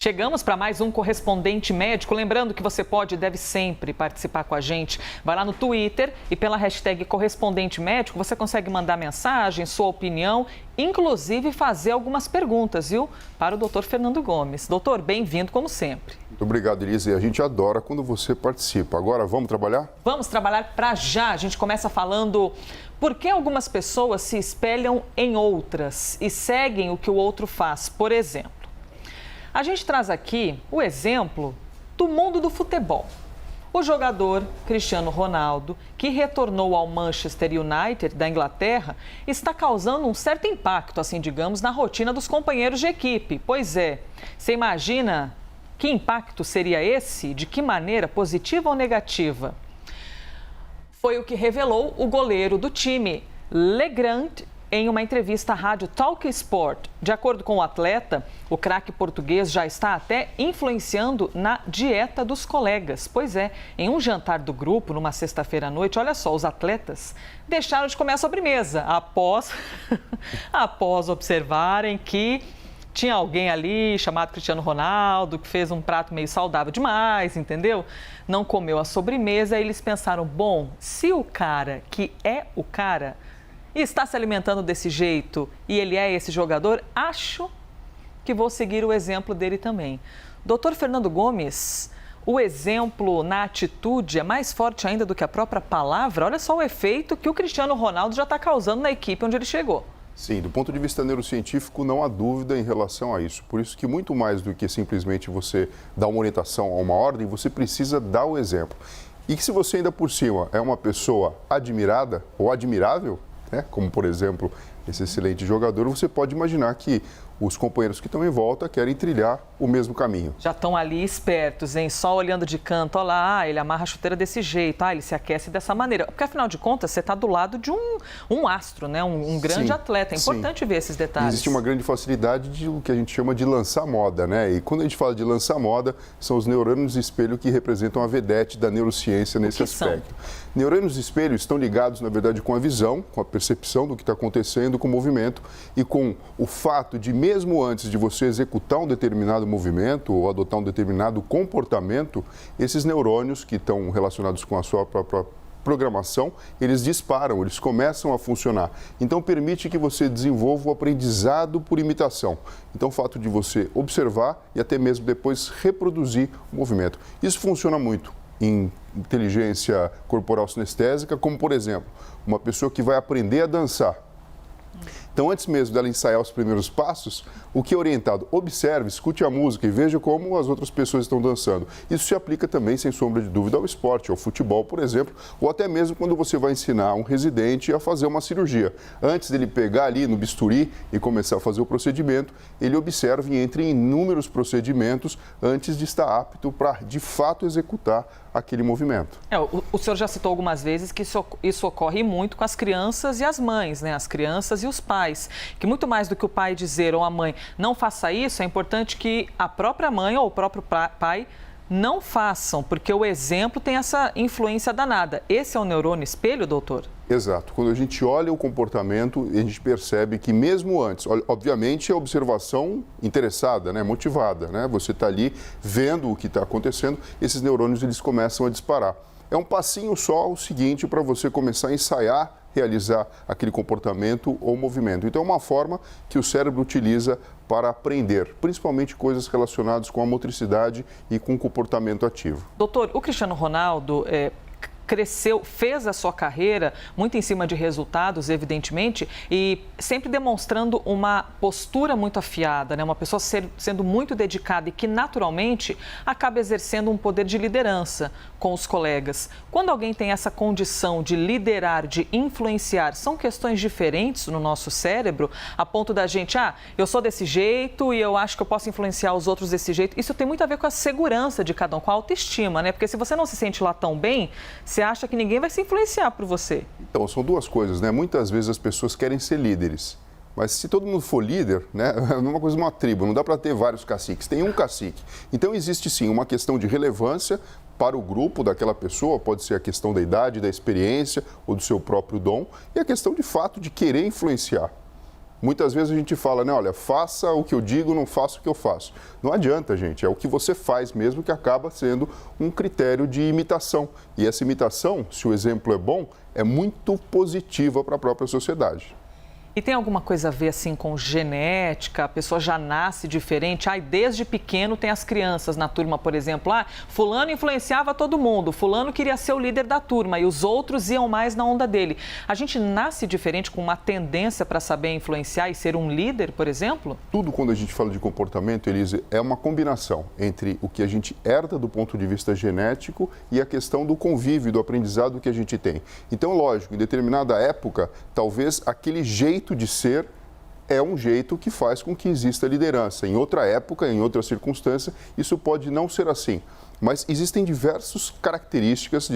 Chegamos para mais um Correspondente Médico. Lembrando que você pode e deve sempre participar com a gente. Vai lá no Twitter e pela hashtag Correspondente Médico você consegue mandar mensagem, sua opinião, inclusive fazer algumas perguntas, viu? Para o doutor Fernando Gomes. Doutor, bem-vindo como sempre. Muito obrigado, Elisa. E a gente adora quando você participa. Agora, vamos trabalhar? Vamos trabalhar para já. A gente começa falando por que algumas pessoas se espelham em outras e seguem o que o outro faz. Por exemplo, a gente traz aqui o exemplo do mundo do futebol. O jogador Cristiano Ronaldo, que retornou ao Manchester United da Inglaterra, está causando um certo impacto, assim digamos, na rotina dos companheiros de equipe. Pois é, você imagina que impacto seria esse? De que maneira, positiva ou negativa? Foi o que revelou o goleiro do time, Legrand, em uma entrevista à rádio Talk Sport. De acordo com o atleta, o craque português já está até influenciando na dieta dos colegas. Pois é, em um jantar do grupo, numa sexta-feira à noite, olha só, os atletas deixaram de comer a sobremesa após observarem que tinha alguém ali chamado Cristiano Ronaldo, que fez um prato meio saudável demais, entendeu? Não comeu a sobremesa e eles pensaram, bom, se o cara que é o cara e está se alimentando desse jeito e ele é esse jogador, acho que vou seguir o exemplo dele também. Doutor Fernando Gomes, o exemplo na atitude é mais forte ainda do que a própria palavra? Olha só o efeito que o Cristiano Ronaldo já está causando na equipe onde ele chegou. Sim, do ponto de vista neurocientífico, não há dúvida em relação a isso. Por isso que muito mais do que simplesmente você dar uma orientação a uma ordem, você precisa dar o exemplo. E que se você ainda por cima é uma pessoa admirada ou admirável, como, por exemplo, esse excelente jogador, você pode imaginar que os companheiros que estão em volta querem trilhar o mesmo caminho. Já estão ali espertos, hein? Só olhando de canto, olha lá, ele amarra a chuteira desse jeito, ele se aquece dessa maneira. Porque, afinal de contas, você está do lado de um astro, né? Um grande atleta. É importante ver esses detalhes. Existe uma grande facilidade de o que a gente chama de lançar moda, né? E quando a gente fala de lançar moda, são os neurônios espelho que representam a vedete da neurociência nesse aspecto. Neurônios espelho estão ligados, na verdade, com a visão, com a percepção do que está acontecendo, com o movimento e com o fato de, mesmo antes de você executar um determinado movimento ou adotar um determinado comportamento, esses neurônios que estão relacionados com a sua própria programação, eles disparam, eles começam a funcionar. Então, permite que você desenvolva o aprendizado por imitação. Então, o fato de você observar e até mesmo depois reproduzir o movimento. Isso funciona muito em inteligência corporal sinestésica, como, por exemplo, uma pessoa que vai aprender a dançar. Então, antes mesmo dela ensaiar os primeiros passos, o que é orientado? Observe, escute a música e veja como as outras pessoas estão dançando. Isso se aplica também, sem sombra de dúvida, ao esporte, ao futebol, por exemplo, ou até mesmo quando você vai ensinar um residente a fazer uma cirurgia. Antes dele pegar ali no bisturi e começar a fazer o procedimento, ele observa e entre em inúmeros procedimentos antes de estar apto para, de fato, executar aquele movimento. O senhor já citou algumas vezes que isso ocorre muito com as crianças e as mães, né? As crianças e os pais. Que muito mais do que o pai dizer ou a mãe não faça isso, é importante que a própria mãe ou o próprio pai não façam, porque o exemplo tem essa influência danada. Esse é o neurônio espelho, doutor? Exato. Quando a gente olha o comportamento, a gente percebe que mesmo antes, obviamente é observação interessada, né, motivada, né? Você está ali vendo o que está acontecendo, esses neurônios eles começam a disparar. É um passinho só o seguinte para você começar a ensaiar, realizar aquele comportamento ou movimento. Então é uma forma que o cérebro utiliza para aprender, principalmente coisas relacionadas com a motricidade e com o comportamento ativo. Doutor, o Cristiano Ronaldo cresceu, fez a sua carreira muito em cima de resultados, evidentemente, e sempre demonstrando uma postura muito afiada, né? Uma pessoa sendo muito dedicada e que naturalmente acaba exercendo um poder de liderança com os colegas. Quando alguém tem essa condição de liderar, de influenciar, são questões diferentes no nosso cérebro, a ponto da gente, eu sou desse jeito e eu acho que eu posso influenciar os outros desse jeito. Isso tem muito a ver com a segurança de cada um, com a autoestima, né? Porque se você não se sente lá tão bem, você acha que ninguém vai se influenciar por você. Então, são duas coisas, né? Muitas vezes as pessoas querem ser líderes, mas se todo mundo for líder, né? É uma coisa de uma tribo, não dá para ter vários caciques, tem um cacique. Então, existe sim uma questão de relevância para o grupo daquela pessoa, pode ser a questão da idade, da experiência ou do seu próprio dom, e a questão de fato de querer influenciar. Muitas vezes a gente fala, né, olha, faça o que eu digo, não faça o que eu faço. Não adianta, gente, é o que você faz mesmo que acaba sendo um critério de imitação. E essa imitação, se o exemplo é bom, é muito positiva para a própria sociedade. E tem alguma coisa a ver assim com genética? A pessoa já nasce diferente? Desde pequeno tem as crianças na turma, por exemplo. Fulano influenciava todo mundo, fulano queria ser o líder da turma e os outros iam mais na onda dele. A gente nasce diferente com uma tendência para saber influenciar e ser um líder, por exemplo? Tudo quando a gente fala de comportamento, Elise, é uma combinação entre o que a gente herda do ponto de vista genético e a questão do convívio, do aprendizado que a gente tem. Então, lógico, em determinada época, talvez aquele jeito de ser é um jeito que faz com que exista liderança. Em outra época, em outra circunstância, isso pode não ser assim. Mas existem diversas características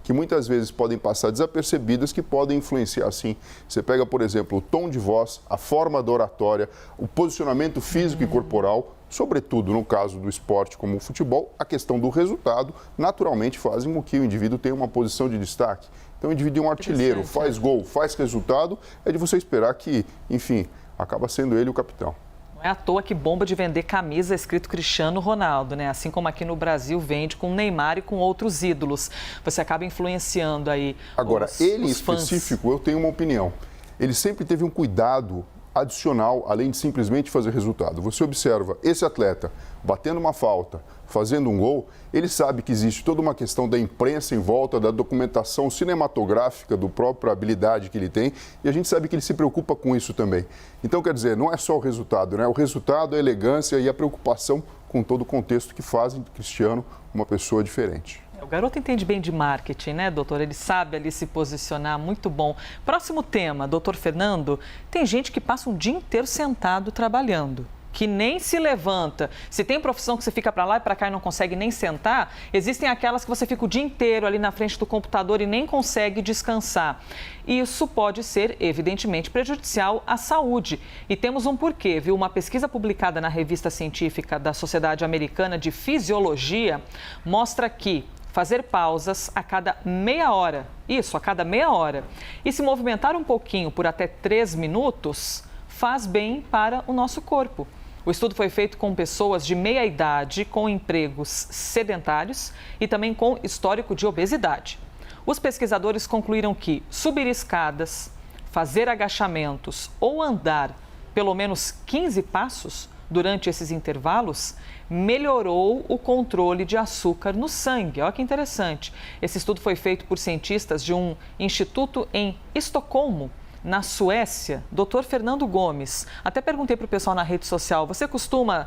que muitas vezes podem passar desapercebidas, que podem influenciar sim. Você pega, por exemplo, o tom de voz, a forma da oratória, o posicionamento físico e corporal, sobretudo no caso do esporte como o futebol, a questão do resultado naturalmente fazem com que o indivíduo tenha uma posição de destaque. Então, o indivíduo é um artilheiro, faz gol, faz resultado, é de você esperar que, enfim, acaba sendo ele o capitão. Não é à toa que bomba de vender camisa escrito Cristiano Ronaldo, né? Assim como aqui no Brasil vende com Neymar e com outros ídolos. Você acaba influenciando aí Agora, ele em fãs. específico, eu tenho uma opinião. Ele sempre teve um cuidado adicional, além de simplesmente fazer resultado. Você observa esse atleta batendo uma falta, fazendo um gol, ele sabe que existe toda uma questão da imprensa em volta, da documentação cinematográfica do próprio habilidade que ele tem, e a gente sabe que ele se preocupa com isso também. Então, quer dizer, não é só o resultado, né? O resultado, a elegância e a preocupação com todo o contexto que fazem do Cristiano uma pessoa diferente. O garoto entende bem de marketing, né, doutor? Ele sabe ali se posicionar, muito bom. Próximo tema, doutor Fernando, tem gente que passa um dia inteiro sentado trabalhando, que nem se levanta. Se tem profissão que você fica para lá e para cá e não consegue nem sentar, existem aquelas que você fica o dia inteiro ali na frente do computador e nem consegue descansar. Isso pode ser, evidentemente, prejudicial à saúde. E temos um porquê, viu? Uma pesquisa publicada na revista científica da Sociedade Americana de Fisiologia mostra que fazer pausas a cada meia hora, isso, a cada meia hora, e se movimentar um pouquinho por até 3 minutos, faz bem para o nosso corpo. O estudo foi feito com pessoas de meia idade, com empregos sedentários e também com histórico de obesidade. Os pesquisadores concluíram que subir escadas, fazer agachamentos ou andar pelo menos 15 passos durante esses intervalos melhorou o controle de açúcar no sangue. Olha que interessante. Esse estudo foi feito por cientistas de um instituto em Estocolmo, na Suécia. Dr. Fernando Gomes. Até perguntei para o pessoal na rede social, você costuma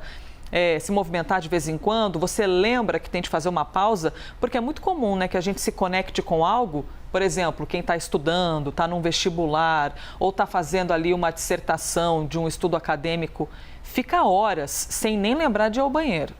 se movimentar de vez em quando? Você lembra que tem de fazer uma pausa? Porque é muito comum, né, que a gente se conecte com algo. Por exemplo, quem está estudando, está num vestibular ou está fazendo ali uma dissertação de um estudo acadêmico, fica horas sem nem lembrar de ir ao banheiro.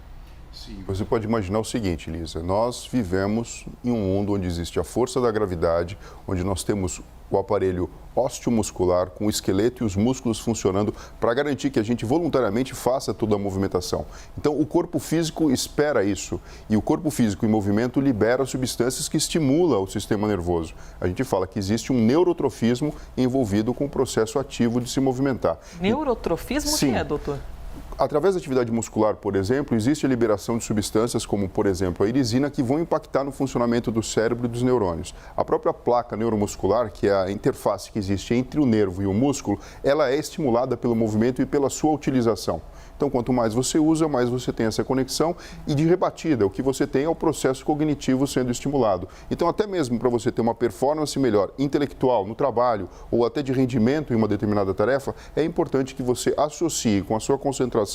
Sim. Você pode imaginar o seguinte, Lisa, nós vivemos em um mundo onde existe a força da gravidade, onde nós temos o aparelho osteomuscular com o esqueleto e os músculos funcionando para garantir que a gente voluntariamente faça toda a movimentação. Então, o corpo físico espera isso e o corpo físico em movimento libera substâncias que estimulam o sistema nervoso. A gente fala que existe um neurotrofismo envolvido com o processo ativo de se movimentar. Neurotrofismo? O que é, doutor? Através da atividade muscular, por exemplo, existe a liberação de substâncias como, por exemplo, a irisina, que vão impactar no funcionamento do cérebro e dos neurônios. A própria placa neuromuscular, que é a interface que existe entre o nervo e o músculo, ela é estimulada pelo movimento e pela sua utilização. Então, quanto mais você usa, mais você tem essa conexão e de rebatida, o que você tem é o processo cognitivo sendo estimulado. Então, até mesmo para você ter uma performance melhor intelectual no trabalho ou até de rendimento em uma determinada tarefa, é importante que você associe com a sua concentração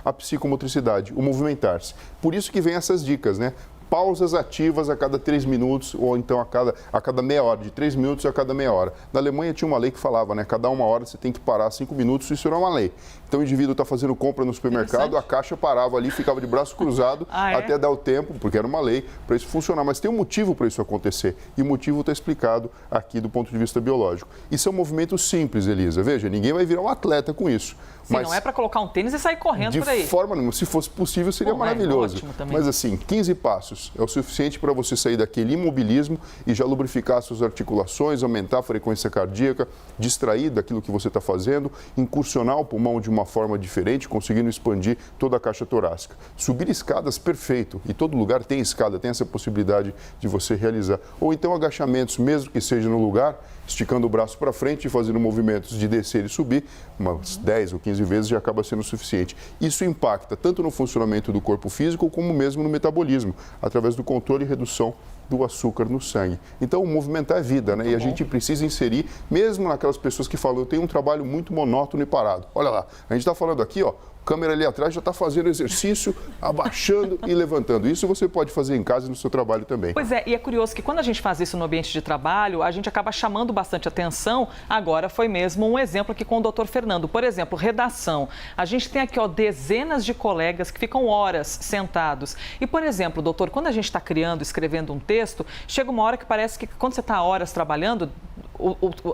a psicomotricidade, o movimentar-se. Por isso que vem essas dicas, né? Pausas ativas a cada 3 minutos ou então a cada meia hora, de 3 minutos a cada meia hora. Na Alemanha tinha uma lei que falava, né? Cada 1 hora você tem que parar 5 minutos, isso era uma lei. Então o indivíduo está fazendo compra no supermercado, a caixa parava ali, ficava de braço cruzado até dar o tempo, porque era uma lei para isso funcionar. Mas tem um motivo para isso acontecer e o motivo está explicado aqui do ponto de vista biológico. E são movimentos simples, Elisa. Veja, ninguém vai virar um atleta com isso. Sim, mas não é para colocar um tênis e sair correndo por aí. De forma nenhuma. Se fosse possível, seria maravilhoso. Ótimo também. Mas assim, 15 passos. passos é o suficiente para você sair daquele imobilismo e já lubrificar suas articulações, aumentar a frequência cardíaca, distrair daquilo que você está fazendo, incursionar o pulmão de uma forma diferente, conseguindo expandir toda a caixa torácica. Subir escadas, perfeito. E todo lugar tem escada, tem essa possibilidade de você realizar. Ou então agachamentos, mesmo que seja no lugar, esticando o braço para frente e fazendo movimentos de descer e subir, umas 10 ou 15 vezes já acaba sendo suficiente. Isso impacta tanto no funcionamento do corpo físico como mesmo no metabolismo, através do controle e redução do açúcar no sangue. Então, movimentar é vida, né? E a gente precisa inserir, mesmo naquelas pessoas que falam, eu tenho um trabalho muito monótono e parado. Olha lá, a gente está falando aqui, ó, câmera ali atrás já está fazendo exercício, abaixando e levantando. Isso você pode fazer em casa e no seu trabalho também. Pois é, e é curioso que quando a gente faz isso no ambiente de trabalho, a gente acaba chamando bastante atenção. Agora foi mesmo um exemplo aqui com o Dr. Fernando. Por exemplo, redação. A gente tem aqui, ó, dezenas de colegas que ficam horas sentados. E, por exemplo, doutor, quando a gente está escrevendo um texto, chega uma hora que parece que quando você está horas trabalhando,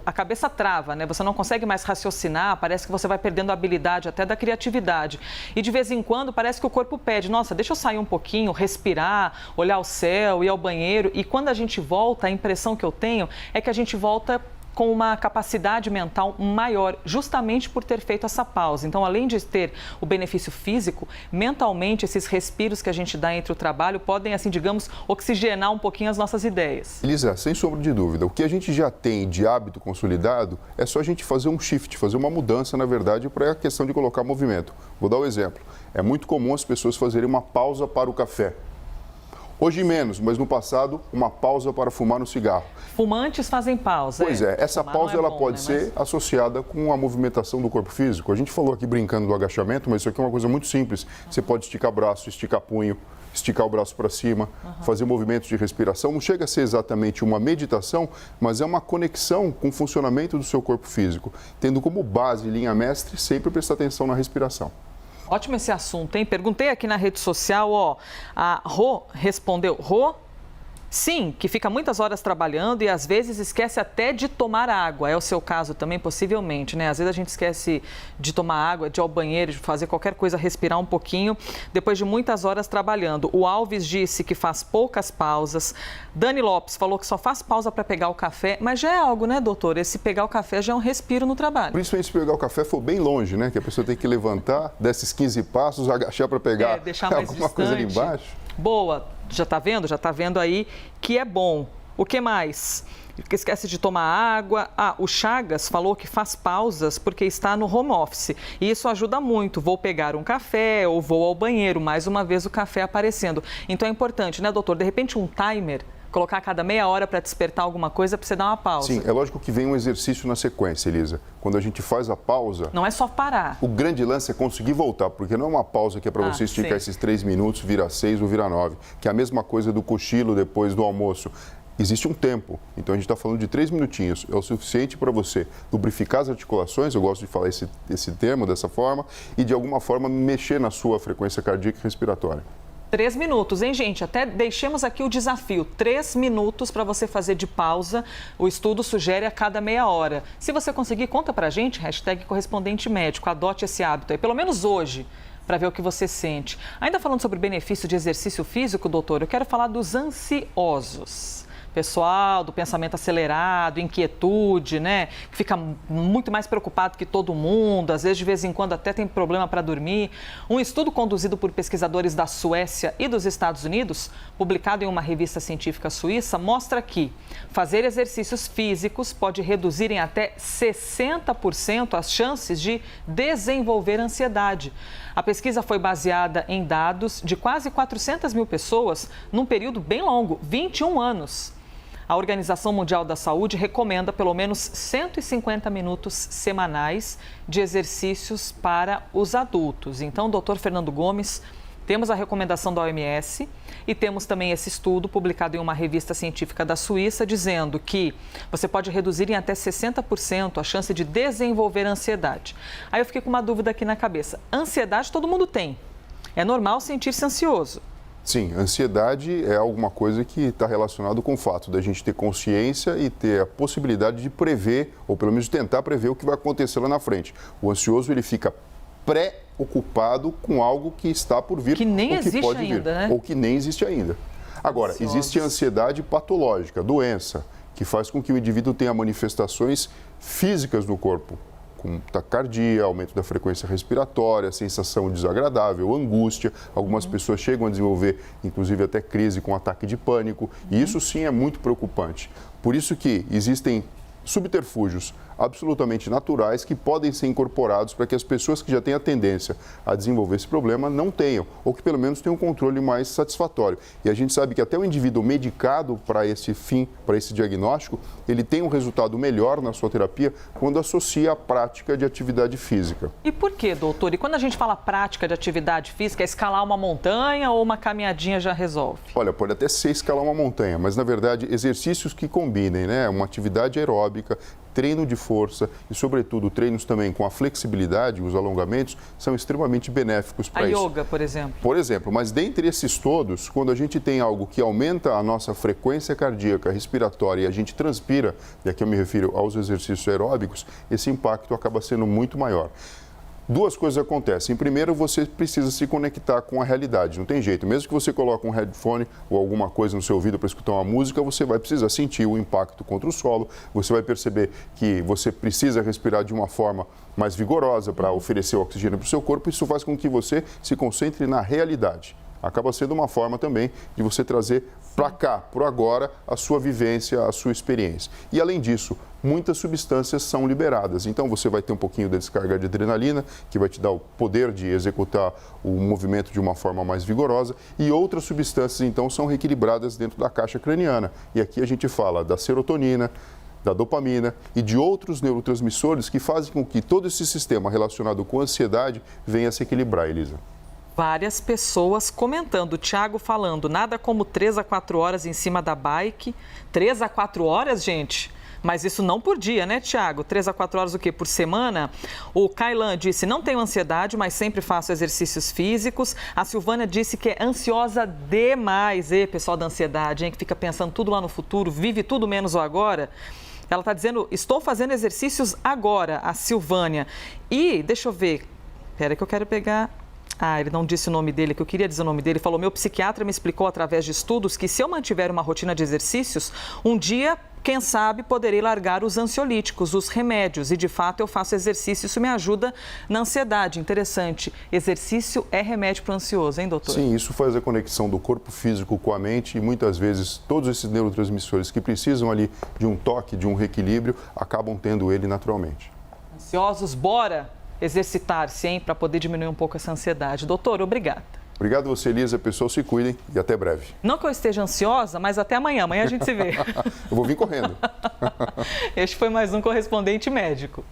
a cabeça trava, né? Você não consegue mais raciocinar, parece que você vai perdendo a habilidade até da criatividade. E de vez em quando parece que o corpo pede, nossa, deixa eu sair um pouquinho, respirar, olhar o céu, ir ao banheiro. E quando a gente volta, a impressão que eu tenho é que a gente volta com uma capacidade mental maior, justamente por ter feito essa pausa. Então, além de ter o benefício físico, mentalmente, esses respiros que a gente dá entre o trabalho podem, assim, digamos, oxigenar um pouquinho as nossas ideias. Elisa, sem sombra de dúvida, o que a gente já tem de hábito consolidado é só a gente fazer um shift, fazer uma mudança, na verdade, para a questão de colocar movimento. Vou dar um exemplo. É muito comum as pessoas fazerem uma pausa para o café. Hoje menos, mas no passado, uma pausa para fumar um cigarro. Fumantes fazem pausa. Pois é, essa pausa ela pode ser associada com a movimentação do corpo físico. A gente falou aqui brincando do agachamento, mas isso aqui é uma coisa muito simples. Você pode esticar braço, esticar punho, esticar o braço para cima, fazer movimentos de respiração. Não chega a ser exatamente uma meditação, mas é uma conexão com o funcionamento do seu corpo físico, tendo como base, linha mestre, sempre prestar atenção na respiração. Ótimo esse assunto, hein? Perguntei aqui na rede social, ó, a Rô respondeu, Rô, sim, que fica muitas horas trabalhando e às vezes esquece até de tomar água. É o seu caso também, possivelmente, né? Às vezes a gente esquece de tomar água, de ir ao banheiro, de fazer qualquer coisa, respirar um pouquinho, depois de muitas horas trabalhando. O Alves disse que faz poucas pausas. Dani Lopes falou que só faz pausa para pegar o café, mas já é algo, né, doutor? Esse pegar o café já é um respiro no trabalho. Principalmente se pegar o café for bem longe, né? Que a pessoa tem que levantar, desses 15 passos, agachar para pegar deixar mais alguma coisa ali embaixo. Boa, já está vendo? Já está vendo aí que é bom. O que mais? Esquece de tomar água. O Chagas falou que faz pausas porque está no home office. E isso ajuda muito. Vou pegar um café ou vou ao banheiro. Mais uma vez o café aparecendo. Então é importante, né, doutor? De repente um timer, colocar a cada meia hora para despertar alguma coisa, para você dar uma pausa. Sim, é lógico que vem um exercício na sequência, Elisa. Quando a gente faz a pausa... Não é só parar. O grande lance é conseguir voltar, porque não é uma pausa que é para você esticar esses 3 minutos, virar 6 ou virar 9, que é a mesma coisa do cochilo depois do almoço. Existe um tempo, então a gente está falando de 3 minutinhos, é o suficiente para você lubrificar as articulações, eu gosto de falar esse termo dessa forma, e de alguma forma mexer na sua frequência cardíaca e respiratória. 3 minutos, hein, gente? Até deixemos aqui o desafio. 3 minutos para você fazer de pausa. O estudo sugere a cada meia hora. Se você conseguir, conta pra gente, #correspondente médico. Adote esse hábito aí, pelo menos hoje, para ver o que você sente. Ainda falando sobre o benefício de exercício físico, doutor, eu quero falar dos ansiosos. Pessoal do pensamento acelerado, inquietude, né? Que fica muito mais preocupado que todo mundo, às vezes de vez em quando até tem problema para dormir. Um estudo conduzido por pesquisadores da Suécia e dos Estados Unidos, publicado em uma revista científica suíça, mostra que fazer exercícios físicos pode reduzir em até 60% as chances de desenvolver ansiedade. A pesquisa foi baseada em dados de quase 400 mil pessoas num período bem longo, 21 anos. A Organização Mundial da Saúde recomenda pelo menos 150 minutos semanais de exercícios para os adultos. Então, doutor Fernando Gomes, temos a recomendação da OMS e temos também esse estudo publicado em uma revista científica da Suíça dizendo que você pode reduzir em até 60% a chance de desenvolver ansiedade. Aí eu fiquei com uma dúvida aqui na cabeça. Ansiedade todo mundo tem. É normal sentir-se ansioso. Sim, ansiedade é alguma coisa que está relacionado com o fato da gente ter consciência e ter a possibilidade de prever, ou pelo menos tentar prever o que vai acontecer lá na frente. O ansioso, ele fica preocupado com algo que está por vir, que nem ou que existe pode ainda, vir, né? ou que nem existe ainda. Agora, existe a ansiedade patológica, doença, que faz com que o indivíduo tenha manifestações físicas no corpo, como taquicardia, aumento da frequência respiratória, sensação desagradável, angústia. Algumas pessoas chegam a desenvolver, inclusive, até crise com ataque de pânico. E isso sim é muito preocupante. Por isso que existem subterfúgios absolutamente naturais que podem ser incorporados para que as pessoas que já têm a tendência a desenvolver esse problema não tenham, ou que pelo menos tenham um controle mais satisfatório. E a gente sabe que até o indivíduo medicado para esse fim, para esse diagnóstico, ele tem um resultado melhor na sua terapia quando associa a prática de atividade física. E por quê, doutor? E quando a gente fala prática de atividade física, é escalar uma montanha ou uma caminhadinha já resolve? Olha, pode até ser escalar uma montanha, mas na verdade exercícios que combinem, né? Uma atividade aeróbica, treino de força e, sobretudo, treinos também com a flexibilidade, os alongamentos, são extremamente benéficos para isso. A yoga, por exemplo. Por exemplo, mas dentre esses todos, quando a gente tem algo que aumenta a nossa frequência cardíaca, respiratória e a gente transpira, e aqui eu me refiro aos exercícios aeróbicos, esse impacto acaba sendo muito maior. Duas coisas acontecem. Primeiro, você precisa se conectar com a realidade, não tem jeito. Mesmo que você coloque um headphone ou alguma coisa no seu ouvido para escutar uma música, você vai precisar sentir o impacto contra o solo, você vai perceber que você precisa respirar de uma forma mais vigorosa para oferecer o oxigênio para o seu corpo. Isso faz com que você se concentre na realidade. Acaba sendo uma forma também de você trazer para cá, para o agora, a sua vivência, a sua experiência. E, além disso, muitas substâncias são liberadas. Então, você vai ter um pouquinho de descarga de adrenalina, que vai te dar o poder de executar o movimento de uma forma mais vigorosa. E outras substâncias, então, são reequilibradas dentro da caixa craniana. E aqui a gente fala da serotonina, da dopamina e de outros neurotransmissores que fazem com que todo esse sistema relacionado com a ansiedade venha a se equilibrar, Elisa. Várias pessoas comentando, o Thiago falando, nada como 3 a 4 horas em cima da bike. 3 a 4 horas, gente? Mas isso não por dia, né, Thiago? 3 a 4 horas o quê? Por semana? O Kailan disse, não tenho ansiedade, mas sempre faço exercícios físicos. A Silvânia disse que é ansiosa demais. E pessoal da ansiedade, hein, que fica pensando tudo lá no futuro, vive tudo menos o agora. Ela está dizendo, estou fazendo exercícios agora, a Silvânia. E, deixa eu ver, espera que eu quero pegar... Ah, ele não disse o nome dele, que eu queria dizer o nome dele. Falou, meu psiquiatra me explicou através de estudos que se eu mantiver uma rotina de exercícios, um dia, quem sabe, poderei largar os ansiolíticos, os remédios. E, de fato, eu faço exercício, isso me ajuda na ansiedade. Interessante, exercício é remédio para o ansioso, hein, doutor? Sim, isso faz a conexão do corpo físico com a mente e, muitas vezes, todos esses neurotransmissores que precisam ali de um toque, de um reequilíbrio, acabam tendo ele naturalmente. Ansiosos, bora exercitar-se, hein, para poder diminuir um pouco essa ansiedade. Doutor, obrigada. Obrigado você, Elisa. Pessoal, se cuidem e até breve. Não que eu esteja ansiosa, mas até amanhã. Amanhã a gente se vê. Eu vou vir correndo. Este foi mais um Correspondente Médico.